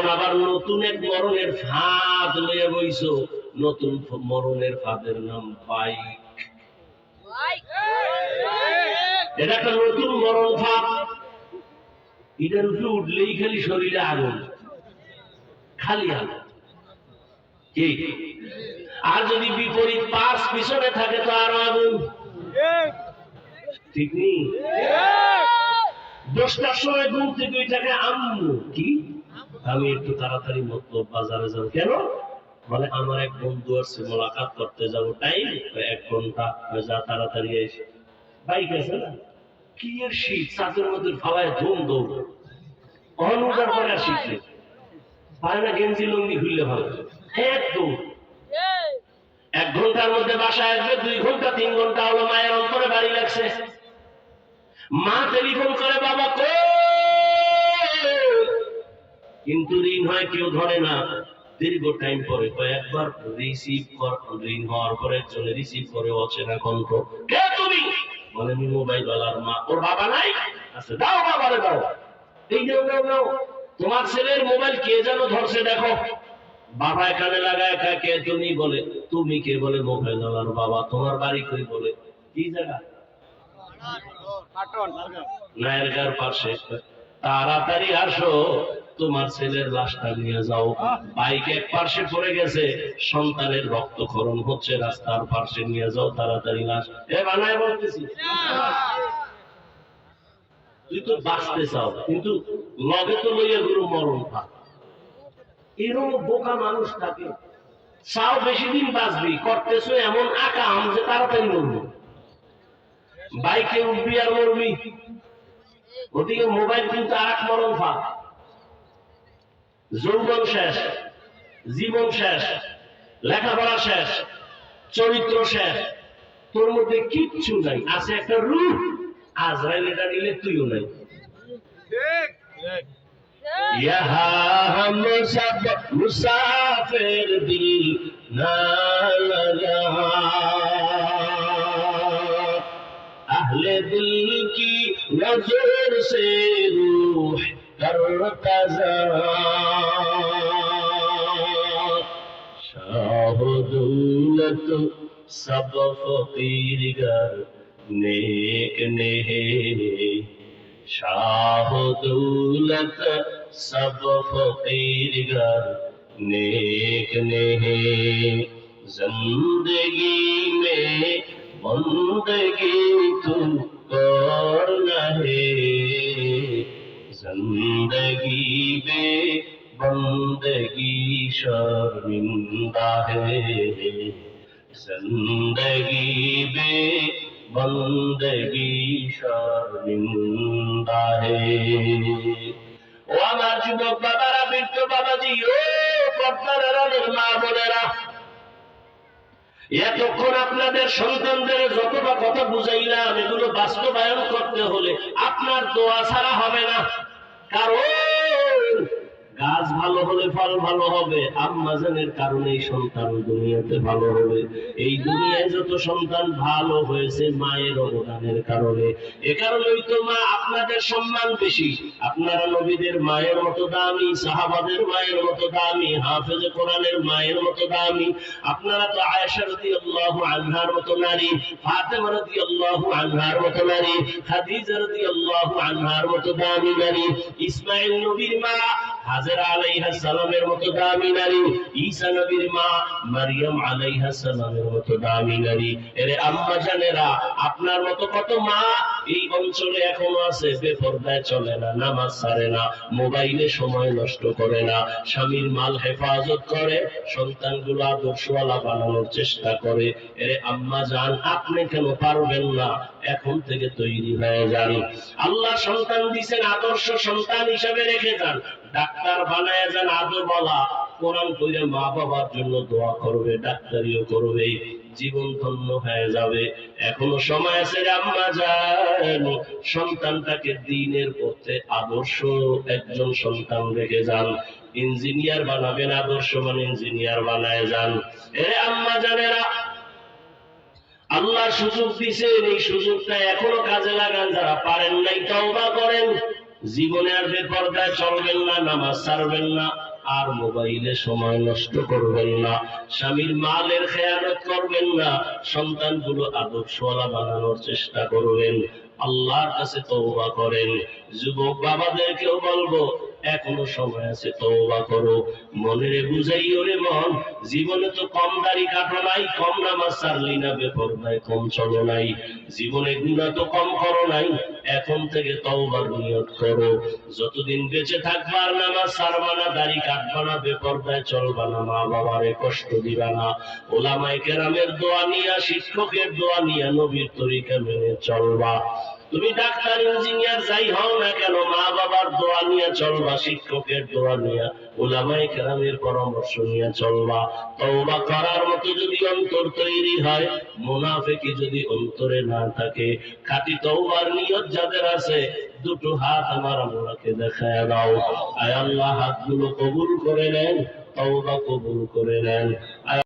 এখন আবার নতুন এক মরণের ফাঁদ লইয়া বইছো। নতুন মরণের ফাঁদের নাম বাইক। এটা একটা নতুন মরণ ফাঁদ। এটার উপরে উঠলেই খালি শরীরে আগুন, খালি আগুন। ঠিক। আর যদি বিপরীত পাশ পিছনে থাকে তো আরো আগুন। ঠিক নেই? 10টার সময় ঘুম থেকে ওইটাকে আম্মু কি আমি একটু তাড়াতাড়ি মতলব বাজারে যাব। কেন? বলে আমার এক বন্ধু আছে, মোলাকাত করতে যাবো, টাইম 1 ঘন্টা, যা তাড়াতাড়ি এসে। বাইক আছে না, কি এর শীত, চাঁদের মধ্যে ভাবায় ধুম দৌড় অনুদার পরে আর শিখলে পারে না, গেঞ্জি লুঙ্গি খুললে ভালো একদম। 1 ঘন্টার মধ্যে বাসায় আসবে, 2 ঘন্টা 3 ঘন্টা হলো মায়ের অন্তরে বাড়ি লাগছে। মা টেলিফোন করে, বাবা কো, কিন্তু রিং হয় কেউ ধরে না। দীর্ঘ টাইম পরে কয়েকবার রিসিভ রিং হওয়ার পরে একজনে রিসিভ করে, অচেনা কণ্ঠ, কে তুমি? বলে আমি মোবাইল ওয়ালার মা। ওর বাবা নাই? আচ্ছা দাও বাবারে দাও। এই নাও নাও নাও, তোমার ছেলের মোবাইল কে যেন ধরছে দেখো। বাবা এখানে লাগায়, কে তুমি? বলে তুমি কে? বলে মোবাইল ওয়ালার বাবা। তোমার বাড়ি কই? বলে কি জায়গা? নায়েরগাঁর পাশে। তাড়াতাড়ি আসো, তোমার ছেলের লাশটা নিয়ে যাও। বাইক এক পাশে পড়ে গেছে, সন্তানের রক্তক্ষরণ হচ্ছে, রাস্তার পাশে নিয়ে যাও তাড়াতাড়ি লাশ। এ বানায় বলতেছি, তুই তো বাঁচতে চাও, কিন্তু লগে তো লইয়া গুলো মরণ পাক। এরকম বোকা মানুষ থাকে। চাও বেশি দিন বাঁচবি, করতেছো এমন আকাম যে তাড়াতাড়ি মরবি। বাইকে উঠবি আর মরবি। ওদিকে মোবাইল কিন্তু আর এক মরণ ফাঁক। যৌবন শেষ, জীবন শেষ, লেখাপড়া শেষ, চরিত্র শেষ, তোর মধ্যে কিচ্ছু নাই। আছে একটা রূপ, আজরাইল এটা নিলে তুইও নাই। यहाँ हम सब मुसाफिर दिल ना लगा, अहले दिल की नजर से रूह करता जरा, शाह दौलत सब फकीर गर नेक नेहे, शाह दौलत सब फकीर गर नेक नेहे, जिंदगी में बंदगी तू करना है, जिंदगी में बंदगी शर्मिंदा है, जिंदगी में बंदगी शर्मिंदा है। ও আমার যুবক বাবারা, বৃদ্ধ বাবাজি, ও পর্দার মা বোনেরা, এতক্ষণ আপনাদের সন্তানদের যতটা কথা বুঝাইলাম, এগুলো বাস্তবায়ন করতে হলে আপনার দোয়া ছাড়া হবে না। কারণ গাছ ভালো হলে ফল ভালো হবে, আম্মাজানের কারণে এই সন্তান দুনিয়াতে ভালো হবে। এই দুনিয়ায় যত সন্তান ভালো হয়েছে মায়ের অবদানের কারণে। এ কারণেই তো মা আপনাদের সম্মান বেশি। আপনারা নবীদের মায়ের মতো দামি, সাহাবাদের মায়ের মতো দামি, হাফেজে কোরআনের মায়ের মতো দামি। আপনারা তো আয়েশা রাদিয়াল্লাহু আনহার মতো নারী, ফাতেমা রাদিয়াল্লাহু আনহার মতো নারী, খাদিজা রাদিয়াল্লাহু আনহার মতো দামি নারী, ইসমাঈল নবীর মা হাজেরা আলাইহিস সালামের মতো দামি নারী, ঈসা নবীর মা মারইয়াম আলাইহিস সালামের মতো দামি নারী। এরে আম্মা জানেরা, আপনার মতো কত মা এই অঞ্চলে এখনো আছে, বেপরদায় চলে না, নামাজ ছাড়ে না, মোবাইলে সময় নষ্ট করে না, স্বামীর মাল হেফাজত করে, সন্তানগুলো আদর্শওয়ালা বানানোর চেষ্টা করে। এরে আম্মা জান, আপনি কেন পারবেন না? এখন থেকে তৈরি হয়ে যান। আল্লাহ সন্তান দিয়েছেন, আদর্শ সন্তান হিসেবে রেখে যান। ডাক্তার বানায় যান আদরওয়ালা, কোরআন পড়ে মা বাবার জন্য দোয়া করবে, ডাক্তারিও করবে, জীবন ধন্য হয়ে যাবে। এখনো সময় আছে আম্মা জান, সন্তানটাকে দ্বীনের পথে আদর্শ একজন সন্তান রেখে যান। ইঞ্জিনিয়ার বানাবেন, আদর্শবান ইঞ্জিনিয়ার বানায় যান। এ আম্মা জানেরা, আল্লাহ সুযোগ দিয়েছেন, এই সুযোগটা এখনো কাজে লাগান। যারা পারেন নাই তওবা করেন। জীবনে আর বেপরদায় চলবেন না, নামাজ ছাড়বেন না, আর মোবাইলে সময় নষ্ট করবেন না, স্বামীর মালের খেয়ানত করবেন না, সন্তানগুলো আদর্শওয়ালা বানানোর চেষ্টা করবেন। আল্লাহর কাছে তওবা করেন। যুবক বাবাদেরকেও বলবো, এখনো সময় আছে, তওবা করো। মনের বুঝাইও রে মন, জীবনে তো কম দাড়ি কাটো নাই, কম নামাজ ছাড়লি না, বেপরদায় কম চলো নাই, জীবনে গুনাহ তো কম করো নাই, এখন থেকে তওবার নিয়ত করো। যতদিন বেঁচে থাকবা আর নামাজ ছাড়বা না, দাড়ি কাটবা না, বেপরদায় চলবা না, মা বাবারে কষ্ট দিবা না, ওলামায়ে কেরামের দোয়া নিয়া, শিক্ষকের দোয়া নিয়া, নবীর তরিকা মেনে চলবা। তুমি ডাক্তার ইঞ্জিনিয়ার যাই হও না কেন, মা বাবার দোয়া নিয়ে চলবা, শিক্ষকের দোয়া নিয়ে, উলামায়ে কেরামের পরামর্শ নিয়ে চলবা। তওবা করার মতো যদি অন্তর তৈরি হয়, মুনাফিকি যদি অন্তরে না থাকে, খাঁটি তওবার নিয়ত যাদের আছে, দুটো হাত আমার আল্লাহকে দেখায় দাও। আয় আল্লাহ, হাতগুলো কবুল করে নেন, তওবা কবুল করে নেন।